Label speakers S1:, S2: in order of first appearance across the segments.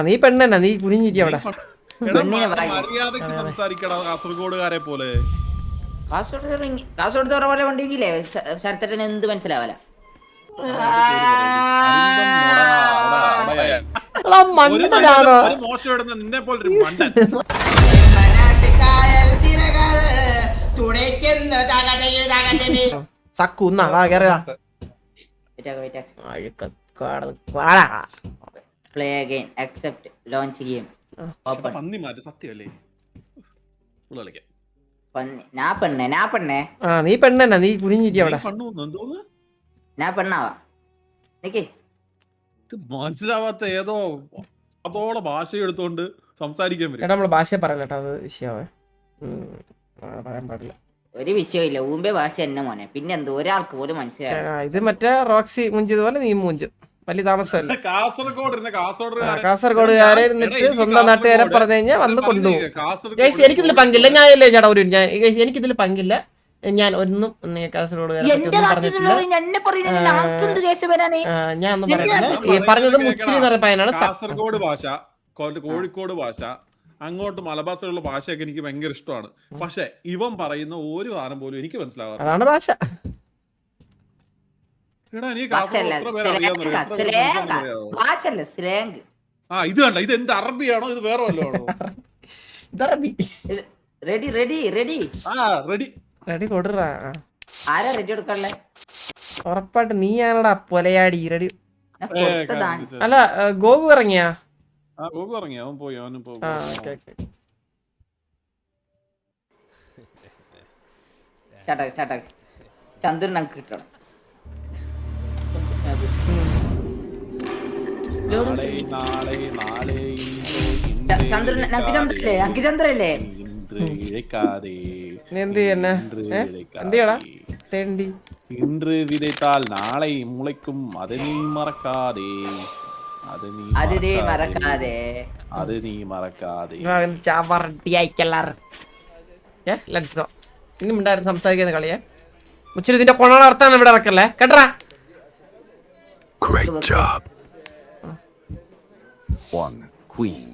S1: നീ പെണ്ണെന്നാ നീ കുനിഞ്ഞിരി അവിടെ.
S2: മര്യാദക്ക് സംസാരിക്കടാ കാസർഗോഡുകാരെ പോലെ.
S3: കാസർഗോഡ് പോലെ ഉണ്ടെങ്കിലേ ശരത്തേട്ടന് എന്ത് മനസ്സിലാവല.
S2: മോശം ഇടുന്ന നിന്നെ പോലൊരു മണ്ടൻ. പന്നി മാറ്റി സത്യമല്ലേ?
S1: നീ പെണ്ണെന്നാ നീ കുനിഞ്ഞിരി അവിടെ.
S2: മനസ്സിലാവാത്ത ഏതോ അതോടെ ഭാഷ എടുത്തോണ്ട് സംസാരിക്കാൻ പറ്റും.
S1: നമ്മള് ഭാഷ പറയലട്ടോ, അത് വിഷയമാവേ. പറയാൻ പാടില്ല.
S3: ഒരു വിഷയമില്ല, ഊമ്പേ ഭാഷ എന്നെ മോനെ. പിന്നെന്തോ ഒരാൾക്ക് പോലും മനസ്സിലായി.
S1: ഇത് മറ്റേ റോക്സി മുഞ്ചതുപോലെ നീ മുഞ്ചും. വലിയ താമസമല്ല. കാസർഗോഡുകാരെ ഇരുന്നിട്ട് സ്വന്തം നാട്ടുകാരെ പറഞ്ഞു കഴിഞ്ഞാൽ വന്ന് കൊണ്ടുപോകും. എനിക്കിതിൽ പങ്കില്ല. ഞാനല്ലേ ചേട്ടാ ഒരു എനിക്കിതിൽ പങ്കില്ല. ഞാൻ ഒന്നും കാസർഗോഡുകാരെ ഞാൻ ഒന്നും പറയുന്നില്ല. പറഞ്ഞത് മുച്ചിരി എന്ന് പറഞ്ഞ പയ്യനാണ്.
S2: കാസർഗോഡ് ഭാഷ, കോഴിക്കോട് ഭാഷ, അങ്ങോട്ട് മലബാസിലുള്ള ഭാഷയൊക്കെ എനിക്ക് ഭയങ്കര ഇഷ്ടമാണ്. പക്ഷെ ഇവൻ പറയുന്ന ഒരു സാധനം പോലും എനിക്ക് മനസ്സിലാവാറ്.
S1: അതാണ് ഭാഷ.
S2: ഇത് കണ്ട, ഇത് എന്ത് അറബിയാണോ ഇത് വേറെ വല്ലോ ആണോ?
S1: ഉറപ്പായിട്ട് നീയാണടാ പൊലയാടി. റെഡി അല്ല ഗോകു ഇറങ്ങിയാ?
S2: അവൻ പോയി. അവനും പോയി.
S3: ചന്ദ്രൻ നമുക്ക് കിട്ടണം. ചന്ദ്രല്ലേ
S2: ഇன்று വിതയ്ത്താൽ നാളെ മുളയ്ക്കും, അത് നീ മറക്കാതെ.
S1: ഇനി ഉണ്ടായിരുന്നു സംസാരിക്കുന്ന കളിയെ മുച്ചിരി. ഇതിന്റെ കൊണ നടത്താൻ ഇവിടെ ഇറക്കല്ലേ കേട്ടറാ.
S4: Great job. One queen.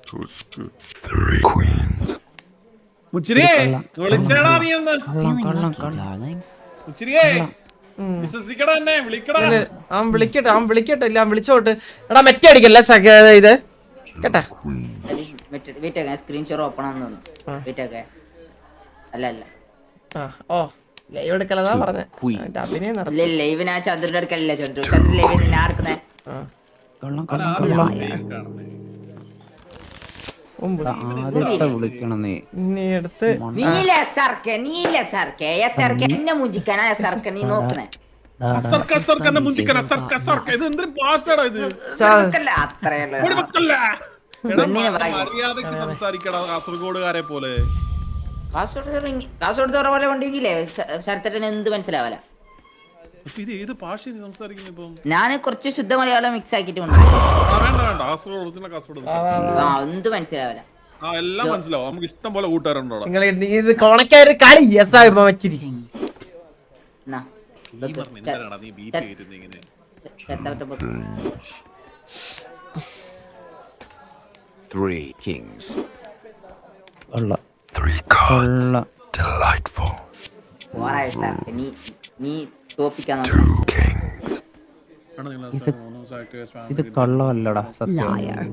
S4: 3 queens.
S2: മുച്ചിരിയെ വിളിച്ചേടാ നീ എന്ന്. മുച്ചിരിയെ വിശ്വസിക്കടാ എന്നെ, വിളിക്കടാ.
S1: അവൻ വിളിക്കട്ടെ. ഇല്ല അവൻ വിളിച്ചോട്ട്. എടാ മെറ്റ അടിക്കല്ലേ ഇത് കേട്ടാ.
S3: സ്ക്രീൻഷോട്ട് ഓപ്പൺ ആണെന്ന് അല്ല
S1: ഓ ലൈവ് എടുക്കലതാ പറഞ്ഞേ. അഭിനയം
S3: ലൈവ് ഞാൻ ചന്ദ്രന്റെ അടുക്കല്ല. ചന്ദ്രൻ ലൈവ് ഞാൻ എടുക്കുന്നേ. എന്നെ മുഞ്ചിക്കാനാ സർക്കെ നീ നോക്കണേ.
S2: മര്യാദക്ക് സംസാരിക്കടാ കാസർഗോഡുകാരെ പോലെ.
S3: കാസർഗോഡ് പോലെ ഉണ്ടെങ്കിലേ ശരത്തേട്ടന് എന്ത് മനസ്സിലാവല. ഞാൻ കുറച്ച് ശുദ്ധ മലയാളം മിക്സ് ആക്കിട്ട് എന്ത് മനസ്സിലാവല.
S2: എല്ലാം മനസ്സിലാവും. നമുക്ക് ഇഷ്ടം പോലെ കൂട്ടുകാരുണ്ടോ.
S4: Three kings. 3 cards. Delightful. Two kings.
S5: ഇത് കള്ളമല്ലടാ, സത്യം.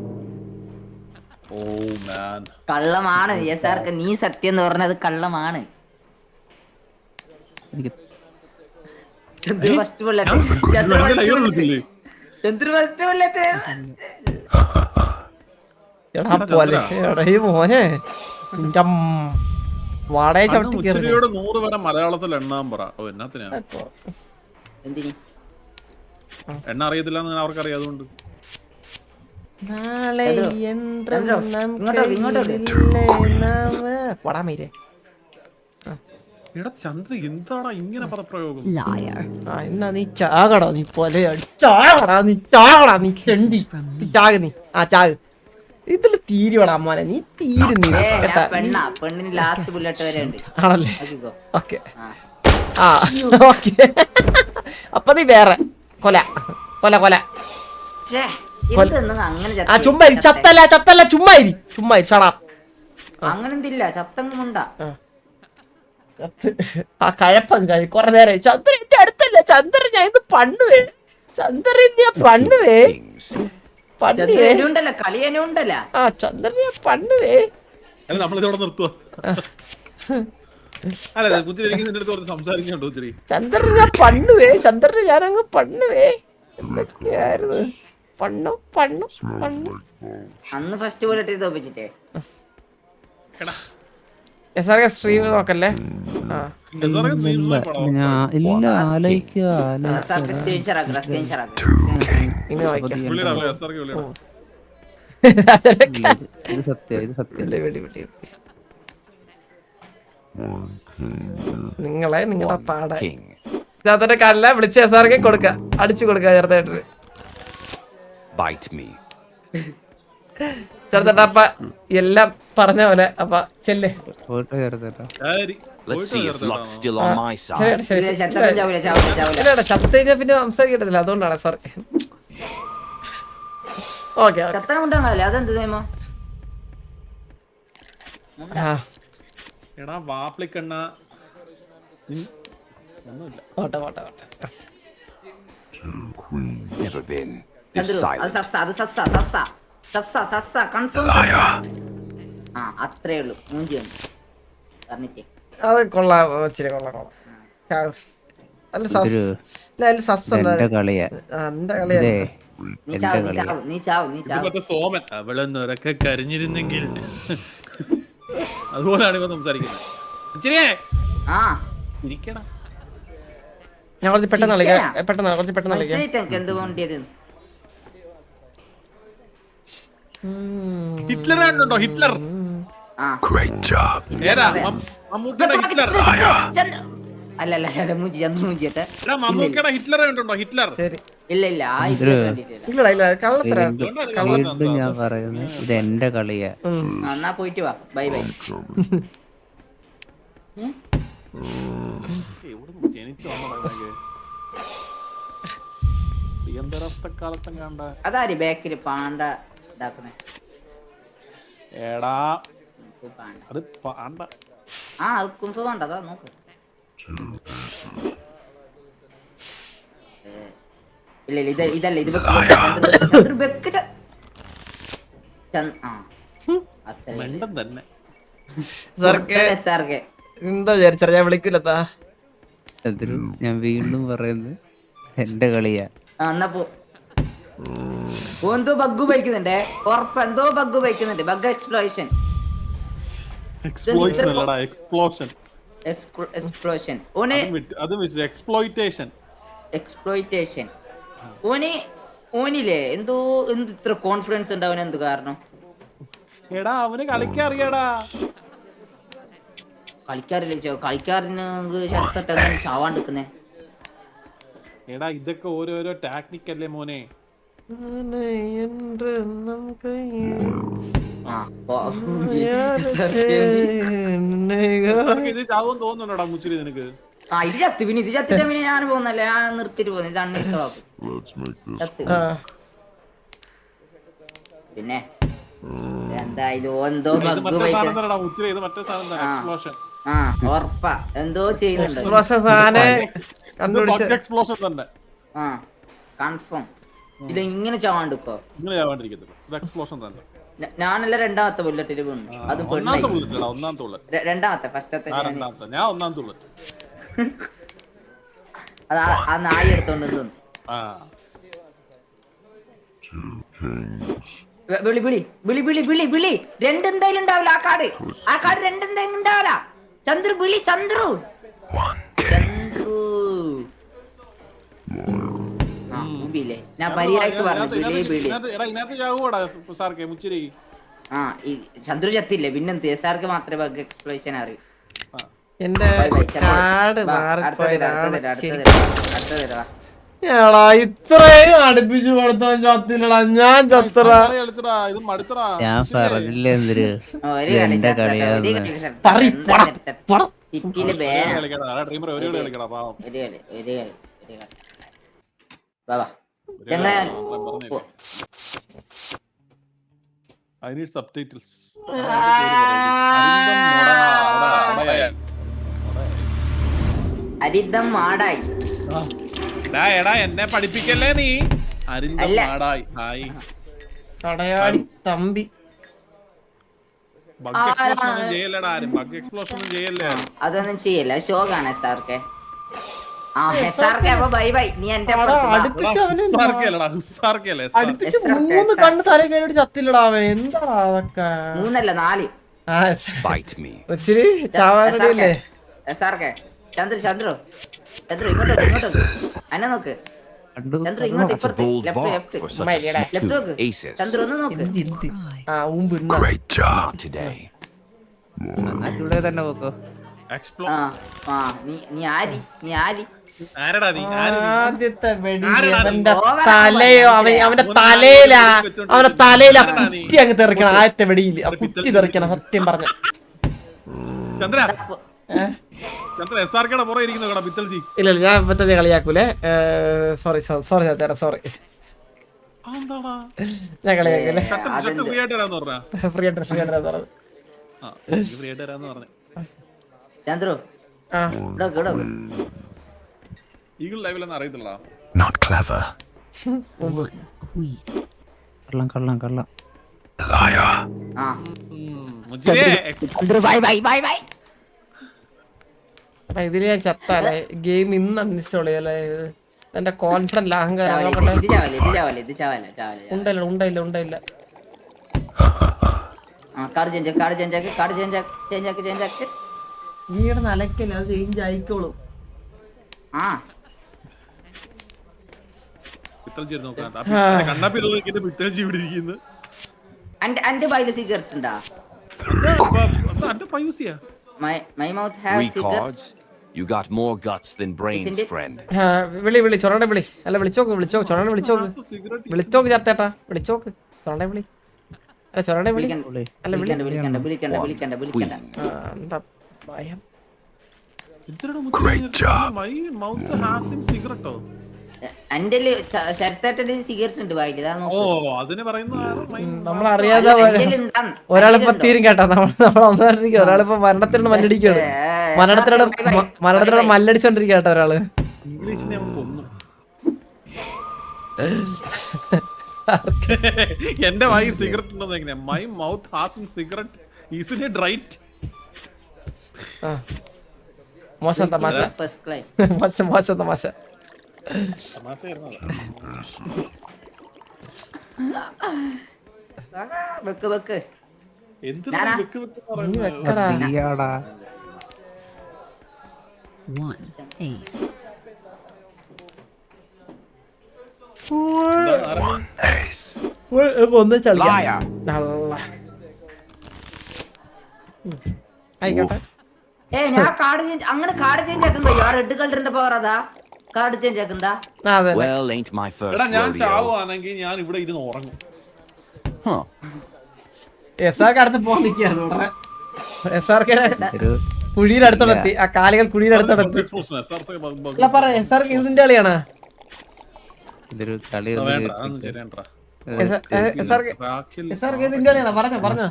S3: കള്ളമാണ് യസാർക്ക്. നീ സത്യം എന്ന് പറഞ്ഞത് കള്ളമാണ്.
S1: മോനെ വാടക
S2: ചവിട്ടിയോട് 100 വരെ മലയാളത്തിൽ എണ്ണാൻ പറ. എന്നാത്തിനാ എണ്ണ അറിയത്തില്ല അവർക്കറിയാതുകൊണ്ട്. ചന്ദ്ര എന്താടാ ഇങ്ങനെ പദപ്രയോഗം?
S1: എന്നാ നീ ചാകടാ, നീ പോലെ ചാകടാ, നീ ചാകടാ, നീ ചെണ്ടി ചാക, നീ ചാക്. ഇതില് തീരുവടാ മോനെ, നീ തീരുന്നി ആണല്ലേ. Okay okay. അപ്പൊ നീ വേറെ കൊല കൊല കൊല
S3: ഛേ, എന്തെന്ന് അങ്ങനെ
S1: ആ ചുമ്മാ ഇരി, ചത്തല്ല ചുമ്മാ ഇരി ഷടാ
S3: അങ്ങനെ എന്തില്ല ചത്തങ്ങുമുണ്ടാ.
S1: ആ കഴപ്പം കഴി കൊറേ നേരം ചന്ദ്രൻ എന്റെ അടുത്തല്ല ചന്ദ്രൻ ഞാൻ ഇന്ന് പണ്ണുവേ ചന്ദ്രൻ ഞാൻ പണ്ണുവേ
S4: Kings.
S1: പണ്ണുവേ
S3: ഉണ്ടല്ലോ കളിയനും ഉണ്ടല്ലോ.
S1: ആ ചന്ദ്രൻ ഞാൻ പണ്ണുവേ
S2: അല്ല നമ്മളിതോടെ നിർത്തുക. അല്ല കുത്തിരി എനിക്ക് നിന്റെ അടുത്ത് കുറച്ച് സംസാരിക്കണ്ടോ ഒത്തിരി.
S1: ചന്ദ്രൻ ഞാൻ പണ്ണുവേ ചന്ദ്രൻ ഞാനങ്ങ് പണ്ണുവേ എന്തൊക്കെയായിരുന്നു പണ്ണു
S3: അന്ന് ഫസ്റ്റ് പോലെ ഇട്ട് തോപ്പിച്ചിട്ടേ.
S2: എടാ
S1: എസ്ആർകെ സ്ട്രീം നോക്കല്ലേ ആ
S2: SRK streams നോക്കണോ?
S5: ഇല്ല ആലോചിക്കുക
S1: ഇനി വായിക്കാം
S2: വിളിയെടാ, SRK വിളിയെടാ.
S5: ഇത് സത്യം
S1: വിളി. നിങ്ങളുടെ പാട
S4: King.
S1: ഇതാത്തന്റെ കാലില വിളിച്ച് എസ്ആർകെ കൊടുക്ക അടിച്ചു കൊടുക്ക ചെറുതായിട്ട്
S4: Bite me.
S1: ചെറുതട്ട അപ്പ എല്ലാം പറഞ്ഞ പോലെ അപ്പ ചെല്ലേ
S5: പോയിട്ട് ചേർത്തേട്ടാ.
S2: ശരി.
S4: Let's
S2: പോയിട്ട്
S4: see if
S2: ചേർത്ത്
S4: luck's
S2: ഇടാമോ?
S4: still on my side.
S1: ശരി ചത്ത കഴിഞ്ഞാ പിന്നെ സംസാരിക്കത്തില്ല അതുകൊണ്ടാണ് സോറി ഓക്കെ
S3: ചത്തന ഉണ്ടാകാല്ലേ അതെന്ത് നിയമോ.
S2: എടാ വാപ്പിളിക്കണ്ണ ഒന്നുമില്ല.
S1: ഓട്ടെ
S4: Never been this
S3: ചന്ദ്രു അത്
S4: silent.
S3: സസ്സ അത് സസ്സ കൺഫേം. ആ അത്രേ ഉള്ളൂ മൂഞ്ചിയാണ് പറഞ്ഞിട്ടേ.
S1: അത് കൊള്ളാം ഇച്ചിരി കൊള്ളാം ചാവ് അല്ല സസ് ഇല്ല അതിൽ സസ്
S5: എന്റെ കളിയാ
S1: എന്റെ കളിയാണ്
S3: നീ ചാവ്
S2: ഇത് മറ്റേ സോമൻ അവളൊന്നൊരൊക്കെ കരഞ്ഞിരുന്നെങ്കിൽ അതുപോലാണ് ഇവ സംസാരിക്കുന്നത്. ഇച്ചിരിയേ
S3: ആ
S2: ഇരിക്കണം.
S1: ഞാൻ കുറച്ച് പെട്ടെന്ന് കളിക്കാം കുറച്ച് പെട്ടെന്ന് കളിക്കാം
S3: മനസ്സിലായിട്ട് എനിക്ക് എന്ത് വേണ്ടിയത്.
S2: ഹിറ്റ്ലർ കണ്ടുണ്ടോ? ഹിറ്റ്ലർ
S3: ആ
S4: Great job.
S2: ഏതാ? മമ്മൂക്കയുടെ ഹിറ്റ്ലർ.
S3: അല്ല മൂഞ്ചി ചന്ദ്രു മൂഞ്ചിട്ടെ.
S2: എടാ മമ്മൂക്കയുടെ ഹിറ്റ്ലർ കണ്ടുണ്ടോ? ഹിറ്റ്ലർ.
S1: ശരി
S3: ഇല്ല ആ ഇത് കണ്ടിട്ടില്ല.
S1: ഇല്ല കള്ളത്തര
S5: വീണ്ടും ഞാൻ പറയുന്നത് ഇത് എന്റെ കളിയാ.
S3: എന്നാ പോയിട്ട് വാ ബൈ
S2: എവിടുന്ന് ജനിച്ചു വന്നതാ കാലത്തും കണ്ട.
S3: അതാര് ബാക്കില് പാണ്ട ഇതാക്കുന്നേ.
S2: എടാ
S3: പാണ്ട
S2: അത് പാണ്ട.
S3: ആ അത് കുംഫ പാണ്ട അതാ നോക്ക്. ഇല്ല ഇതല്ല ഇത് ചന്ദ്രു ബെക്ക് അത്രേ
S2: മണ്ടൻ തന്നെ.
S1: സാർക്ക് എന്താ വിചാരിച്ചാ ഞാൻ വിളിക്കൂലത്താ
S5: അതിന് ഞാൻ വീണ്ടും പറയുന്നത് എന്റെ കളിയാ.
S3: എന്നാ എന്തോ ബഗ് ഉപയോഗിക്കുന്നുണ്ടേ ഉറപ്പ്. എന്തോ ബഗ് ഉപയോഗിക്കുന്നുണ്ട്. ബഗ് എക്സ്പ്ലോഷൻ
S2: എക്സ്പ്ലോഷൻ അല്ലടാ എക്സ്പ്ലോഷൻ.
S3: എക്സ്പ്ലോഷൻ
S2: അത് എക്സ്പ്ലോയിറ്റേഷൻ.
S3: എക്സ്പ്ലോയിറ്റേഷൻ ഓനില്ലേ എന്തോ എന്ത് ഇത്ര കോൺഫിഡൻസ് ഉണ്ടാവാൻ എന്ത് കാരണം?
S2: എടാ അവന് കളിക്കാൻ അറിയാടാ.
S3: കളിക്കാറില്ലേ കളിക്കാറിന് ശരത്തട്ടെ ചാവാണ്ടിരിക്കുന്നേ.
S2: എടാ ഇതൊക്കെ ഓരോരോ ടാക്നിക് അല്ലേ മോനെ. ഇത് ചാവും തോന്നുന്നുണ്ടോടാ മുച്ചിരി നിനക്ക്?
S3: ഇത് ചത്ത് പിന്നെ ഇത് ചത്തിട്ട് പിന്നെ ഞാൻ പോകുന്നല്ലേ. ഞാൻ നിർത്തിട്ട് പോകുന്നു. ഇത് അൺഇൻസ്റ്റാളാക്കും ചത്ത്. പിന്നെ എന്താ ഇത് എന്തോ ബഗ് ഉപയോഗിക്കുന്നത്.
S2: മുച്ചിരി ഇത് മറ്റേ സാധനം തന്നെ എക്സ്പ്ലോഷൻ.
S3: ആ ഉറപ്പാ എന്തോ ചെയ്യുന്നുണ്ട്.
S2: എക്സ്പ്ലോഷൻ തന്നെ.
S3: ആ കൺഫേം. ഇത് ഇങ്ങനെ ചാവാണ്ടിക്കോ?
S2: ഇങ്ങനെ ചാവാണ്ടിരിക്കത്തില്ല. ഇത് എക്സ്പ്ലോഷൻ തന്നെ.
S3: ഞാനല്ല രണ്ടാമത്തെ ബുള്ളറ്റിൽ വീണു. അത്
S2: ഒന്നാമത്തെ ബുള്ളറ്റ്.
S3: രണ്ടാമത്തെ ഫസ്റ്റത്തെ
S2: ഞാൻ ഒന്നാമത്തെ ബുള്ളറ്റ്.
S3: അത് ആ നായി എടുത്തോണ്ട് തോന്നുന്നു. വിളി രണ്ടെന്തായാലും ഉണ്ടാവില്ല. ആ കാർഡ് രണ്ടെന്തായാലും ഉണ്ടാവില്ല. ചന്ദ്രു വിളി ചന്ദ്രു ഞാൻ മര്യാദക്ക് പറഞ്ഞു. ആ ചന്ദ്രു ചത്തില്ലേ പിന്നെന്ത്? എസ്ആർക്ക് മാത്രമേ ബഗ് എക്സ്പ്ലോഷൻ അറിയൂ.
S1: എന്റെ കാർഡ് ഇത്രയും അടുപ്പിച്ചു കൊടുത്തവൻ ചത്തില്ലടാ. ഞാൻ ചത്തറ
S5: ഞാൻ പറഞ്ഞില്ല എന്തൊരു എന്റെ കളിയാന്ന്.
S3: സിറ്റിയില് എങ്ങനെ
S2: I need subtitles.
S3: അരിദം മാടായി
S2: എടാ എന്നെ പഠിപ്പിക്കല്ലേ നീ. അരിന്തം
S3: അല്ല.
S2: Madayi. Hi.
S1: Kadayadi Thampi.
S2: Bug explosion ഒന്നും ചെയ്യല്ലടാ ആരും. ബഗ് എക്സ്പ്ലോഷൻ ഒന്നും ചെയ്യല്ലേ ആരും.
S3: അതൊന്നും ചെയ്യല്ല ഷോകാണ് എസ്ആർക്കെ. ആ എസ്ആർക്കെ അപ്പൊ ബൈ ബൈ. നീ എന്റെ
S1: അടുപ്പിച്ച് അവന്
S2: ഹുസ്സാർക്കല്ലടാ, ഹുസ്സാർക്കല്ലേ, ഹുസ്സാർക്ക്.
S1: അടുപ്പിച്ച് 3 കണ്ണ് തലയിൽ കയറി ചത്തില്ലടാ അവൻ. എന്താ അതൊക്കെ?
S3: 3 അല്ല 4.
S1: ആ
S4: Bite me.
S1: ഒച്ചിരി ചാവാനടിയല്ലേ?
S3: എസ്ആർക്കെ ചന്ദ്രു ഇങ്ങോട്ട് അന്നെ നോക്ക്. ചന്ദ്രു ഇങ്ങോട്ട്
S4: That's a
S3: ഇപ്പുറത്ത്
S4: bold
S3: left
S4: bark
S3: left
S4: for such a
S3: left
S4: sneak.
S3: നോക്ക്.
S4: Aces.
S3: ചന്ദ്രു ഒന്ന് നോക്ക്.
S1: എന്ത് ആ ഊമ്പ് ഇന്ന.
S4: Great job. Not today.
S5: ഇവിടെ തന്നെ പോക്കോ.
S3: ആ ആ നീ ആരി
S2: ആരടാ നീ? ആര് നീ?
S1: ആദ്യത്തെ വെടി
S2: ആരെടാ നീ?
S1: അവന്റെ തലയോ അവന്റെ തലയിലാ കുറ്റി അങ്ങ് തെറിക്കണം. ആദ്യത്തെ വെടിയിൽ ആ കുറ്റി തെറിക്കണം. സത്യം പറഞ്ഞ
S2: ചന്ദ്ര ചന്ദ്ര എസ്ആർക്കയുടെ പുറകെ ഇരിക്കുന്നു കേടാ പിത്തൽജി.
S1: ഇല്ല ഞാൻ ഇപ്പത്തെ കളിയാക്കൂലേ. സോറി ചേട്ടാ സോറി.
S2: എന്താടാ
S1: ഞാൻ കളിയാക്കൂലേ.
S2: ഷട്ട് ഫ്രീ ആയിട്ട് തരാന്ന് പറഞ്ഞാ?
S1: ഫ്രീ ആയിട്ട് പറഞ്ഞു.
S2: ഫ്രീ ആയിട്ട് തരാന്ന് പറഞ്ഞു.
S3: ചന്ദ്രു
S1: ആ
S3: ഇടോക്ക്
S2: ഈഗിൾ ലൈവിലൊന്നും അറിയത്തില്ല.
S4: Not clever.
S5: കള്ളം.
S4: Liar.
S3: ആ
S2: മുജിയെ
S3: ബൈ ബൈ ബൈ ബൈ.
S1: എടാ ഇതില് ഞാൻ ചത്താലേ. ഗെയിം ഇന്ന് അൺഇൻസ്റ്റാൾ ചെയ്യല്ലേ. എന്റെ കോൺഫിഡന്റ് അഹങ്കാരം
S3: ഇത് ചാവല്ലേ
S1: ഉണ്ടായില്ല.
S3: ആ കാർഡ് ചേഞ്ച് ആക്ക്.
S1: നീയുടെ നിലക്കല്ലേ അത് ചേഞ്ച് ആയിക്കോളും.
S3: ആ
S2: പിത്തൽജി നോക്കാം. കണ്ണാപ്പി തോന്നിട്ട് പിത്തൽജി ഇവിടെ ഇരിക്കുന്നു.
S3: അന്റെ ബൈല് സിഗരറ്റ് ഉണ്ടാ?
S2: അന്റെ പയൂസിയാ.
S3: My mouth have
S4: Three
S3: cigarette.
S4: cards. You got more guts than brains,
S3: Isn't it?
S4: friend.
S1: വിളി ചൊറണ വിളി. അല്ല വിളിച്ചോക്ക് ചൊറണ വിളിച്ചോക്ക് ചേർത്തേട്ടാ. വിളിച്ചോക്ക് ചൊറണ വിളി. അല്ല ചൊറണ വിളി. അല്ല
S3: വിളിക്കണ്ട.
S1: എന്താ ഭയം?
S4: Great job.
S2: My mouth has in സിഗരറ്റോ?
S3: എന്റെ ശരത്തേട്ടന്റെ സിഗരറ്റ് ഉണ്ട് വായില്. ഇതാ
S2: ഓ
S3: നോക്ക്.
S2: അതിന് പറയുന്നതാണ്
S1: നമ്മളറിയാതെ ഒരാളിപ്പോ തീരും കേട്ടാ. നമ്മൾ സംസാരിക്കുക. ഒരാളിപ്പോ മരണത്തിനോട് മല്ലടിക്കുകയാണ്. മരണത്തിനോട് മല്ലടിച്ചോണ്ടിരിക്കുക കേട്ടോ ഒരാള്.
S2: ഇംഗ്ലീഷിനെ അവൻ കൊന്നു. എന്റെ വായി സിഗരറ്റ് ഉണ്ടോ എങ്ങനെയാ? My mouth has in cigarette is it right?
S1: മോശം തമാശ.
S3: ഫസ്റ്റ് ക്ലൈ
S1: മോശം തമാശ.
S3: വെക്ക്
S2: എന്തിനാ
S3: ഞാനാ?
S2: വെക്ക് വെക്ക് പറയുന്നത്?
S1: വെക്കടാ.
S5: നീയാടാ.
S6: One ace.
S4: One ace.
S1: ഒന്ന് ചളിക്കാം.
S4: Liar.
S1: നല്ല. ആയിക്കോട്ടെ.
S3: ഞാൻ കാർഡ് ചേഞ്ച് അങ്ങനെ കാർഡ് ചേഞ്ച് ആക്കണ്ടോ? റെഡ് കളറിന്റെ പവർ അതാ. കാർഡ് ചേഞ്ച് ആക്കണ്ട.
S1: അതെ
S4: Well, ain't my first
S2: എടാ ഞാൻ
S4: rodeo.
S2: ചാവുകയാണെങ്കിൽ ഞാൻ ഇവിടെ ഇരുന്ന് ഉറങ്ങും.
S4: Huh.
S1: എസ്ആർക്ക് അടുത്ത് പോകാൻ നിൽക്കുകയാണ്. എസ്ആർക്ക്
S5: ഒരു
S1: കുഴിയിലടുത്തോടെത്തി. ആ കാലുകൾ കുഴിയിലടുത്തോടെത്തി. അല്ല പറ എസ്ആർക്ക് ഇതിന്റെ കളിയാണ്.
S5: ഇതൊരു കളി
S2: വേണ്ട അതൊന്നും ശരിയാണ്ടാ.
S1: എസ്ആർക്ക് ഇതിന്റെ കളിയാണ്. പറഞ്ഞോ.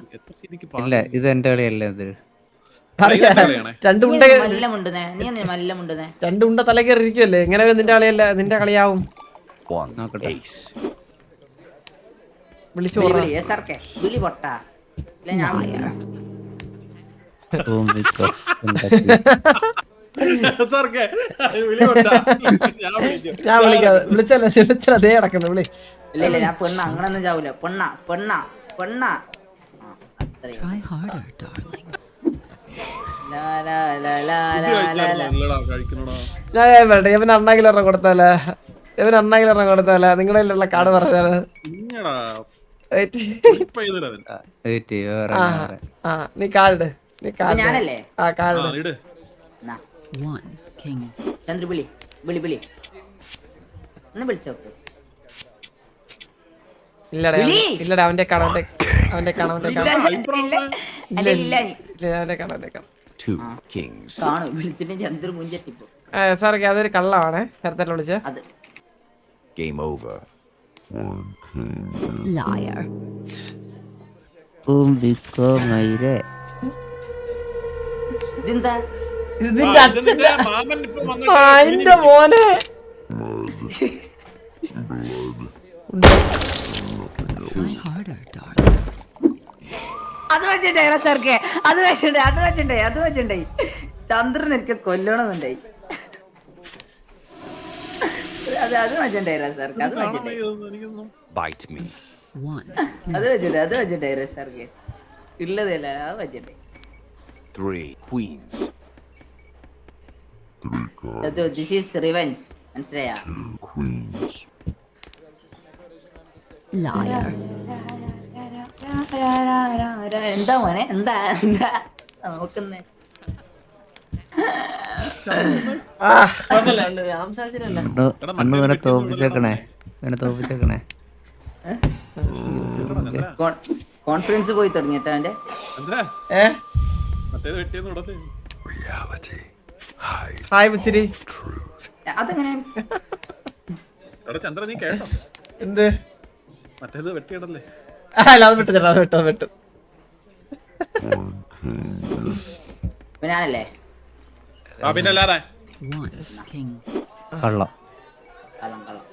S5: ഇല്ല ഇത് എന്റെ കളിയല്ല. ഇത്
S1: രണ്ടുണ്ട
S3: നീ മല്ല മുണ്ടുന്നേ.
S1: രണ്ടുണ്ട തല കയറി ഇരിക്കുവല്ലേ. എങ്ങനെ നിന്റെ കളിയല്ല നിന്റെ കളിയാവും.
S4: One
S5: നോക്കട്ടെ.
S4: ace.
S1: വിളിച്ചു
S3: വിളി പൊട്ടാ. ഇല്ല ഞാൻ വിളിക്കാം.
S1: ഞാൻ വിളിക്കാതെ വിളിച്ചല്ല അതേ കിടക്കുന്നു. വിളി.
S3: ഇല്ല ഞാൻ പെണ്ണ അങ്ങനൊന്നും ചാവൂല. പെണ്ണ
S6: Try harder, darling.
S1: ഞാൻ പറയട്ടെ. ഇവൻ അണ്ണാക്കിലെണ്ണം കൊടുത്താലേ. നിങ്ങളുടെ കാർഡ് പറഞ്ഞാല്. നീ കാർഡ്
S3: ഞാനല്ലേ?
S1: ആ കാർഡ്.
S6: One king.
S3: ചന്ദ്രു വിളി ഒന്ന് വിളിച്ചോക്ക്.
S1: ഇല്ലടാ അവന്റെ കാണാൻ.
S4: Two kings.
S3: കാണു വിളിച്ചിട്ട് ചന്ദ്രു മുഞ്ചെത്തിപ്പോ.
S1: സാറേ അതൊരു കള്ളമാണ്. നേരത്തെ വിളിച്ച
S3: അത്
S4: Game over.
S6: Liar.
S5: മയിലേ
S3: ഇതെന്താ
S1: ഇതിന്റെ
S2: ആ,
S1: അച്ഛന്റെ
S2: ഇതിന്റെ മാമൻ ഇപ്പം
S1: ആ
S2: വന്നിട്ട്
S1: എന്റെ മോനെ
S6: Try harder, darling.
S3: അത് വെച്ചിട്ടേ സാർക്ക് അത് വെച്ചിട്ടേ ചന്ദ്രൻ എനിക്ക് കൊല്ലണമെന്നുണ്ടായി അത് വെച്ചിട്ടേ സാർക്ക് അത്
S2: കാണാൻ
S3: വെച്ചിട്ടേ
S2: വയ്യ, എനിക്കൊന്നും.
S4: Bite me.
S6: 1.
S3: അത് വെച്ചിട്ടേ സാർക്ക് ഉള്ളതല്ല അത് വെച്ചിട്ടേ
S4: 3 queens.
S3: ദിസ് ഈസ് റിവെഞ്ച് മനസ്സിലായാ
S6: Liar.
S3: എന്താ മോനെ എന്താ നോക്കുന്നേ
S5: അന്ന് ഇവനെ തോപ്പിച്ചേക്കണേ
S2: ചന്ദ്ര,
S3: കോൺഫിഡൻസ് പോയി തുടങ്ങിട്ടോ അവന്റെ
S2: ചന്ദ്ര,
S1: ഏ
S2: മറ്റേത് വെട്ടിയെന്ന് വിടത്തെ.
S1: ഹായ് മുച്ചിരി
S3: അതെങ്ങനെ
S2: എടാ ചന്ദ്ര, നീ കേട്ടോ?
S1: എന്ത്
S2: മറ്റേത് വെട്ടിയിടല്ലേ?
S1: അല്ല അത് വിട്ടു ചേട്ടാ അത് വിട്ടു
S3: ഞാനല്ലേ
S2: ആ പിന്നെ അല്ലാതെ
S6: 1. King.
S5: കള്ളം
S3: കള്ളം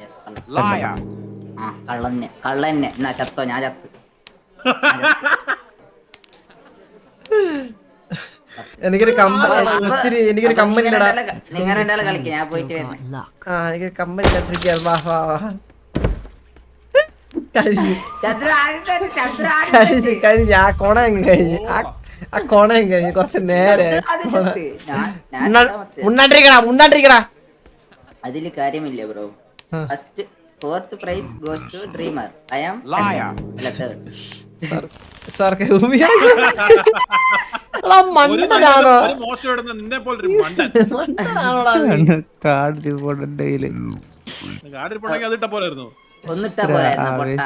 S3: Yes, കള്ളം
S4: Liar.
S3: ആ കള്ളന്നെ എന്നാ ചത്തോ ഞാൻ ചത്ത്
S1: എനിക്കൊരു മുച്ചിരി എനിക്കൊരു കമ്പനി ഇല്ലടാ
S3: നിങ്ങൾ രണ്ടാളെ കളിക്കാം ഞാൻ പോയിട്ട്
S6: Still
S3: വരുന്നേ
S6: got luck.
S1: ആ എനിക്കൊരു കമ്പനി ഇല്ലാണ്ടിരിക്കാൻ വാ വാ വാ കഴിഞ്ഞു
S3: ചന്ദ്ര
S1: കഴിഞ്ഞു ആ കോണയും കഴിഞ്ഞു ആ കോണയും കഴിഞ്ഞു കുറച്ച് നേരെ മുന്നാണ്ടിരിക്കടാ
S3: അതില് കാര്യമില്ല bro first fourth prize goes to dreamer I am
S4: Liar.
S3: അല്ല തേർഡ്
S1: സാർക്ക്
S2: ഒരു
S1: മണ്ടനാണോ
S2: മോശം ഇടുന്ന നിന്നെ പോലൊരു മണ്ടൻ
S1: മണ്ടനാണോടാ നീ?
S5: കാർഡ് പോടേണ്ട
S2: കാടിരിപ്പുണ്ടെങ്കിൽ അതിട്ട പോലായിരുന്നു.
S3: ഒന്നിട്ടാ പോരായിരുന്നോ പൊട്ട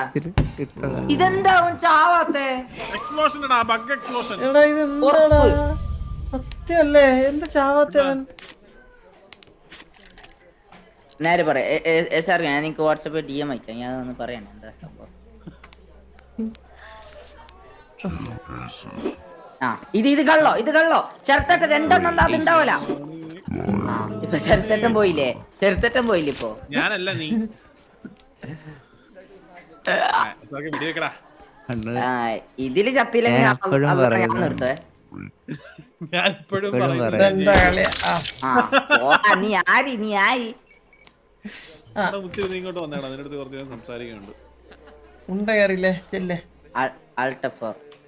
S3: ഇതെന്താവും ചാവാത്തെ
S2: എക്സ്പ്ലോഷൻ ഇടാ, ബഗ് എക്സ്പ്ലോഷൻ.
S1: എടാ ഇത് എന്താടാ സത്യല്ലേ എന്ത് ചാവാത്തവൻ
S3: നേരെ പറയാം സാർ ഞാൻ എനിക്ക് വാട്സാപ്പിൽ DM അയക്കാം ഞാൻ ഒന്ന് പറയണേ എന്താ സംഭവം ആ ഇത് കള്ളോ ചെറുത്തട്ട രണ്ടെണ്ണം അതുണ്ടാവൂല ആ ഇപ്പൊ ചെറുത്തട്ടം പോയില്ലേ ഇപ്പൊ
S2: ഞാനല്ല നീ. സാർക്ക് വീഡിയോ വെക്കടാ.
S3: ആ, ഇതില് ചത്തില്ലെങ്കിൽ
S5: ഞാൻ എപ്പോഴും
S3: ഞാൻ
S5: പറയുന്നു.
S3: നിർത്തുവേ
S2: ഞാൻ ഇപ്പോഴും
S5: ഇപ്പോഴും
S2: പറയുന്നത്
S1: എന്താ കളി ആ
S3: ആ പോടാ, നീ ആരി
S2: എടാ, മുച്ചിരി നീ ഇങ്ങോട്ട് വന്നേടാ, നിന്റെ അടുത്ത് കുറച്ച് നേരം സംസാരിക്കാനുണ്ട്.
S1: ഉണ്ട കയറിയില്ലേ ചെല്ലേ
S3: ആൾട്ട ഫോർ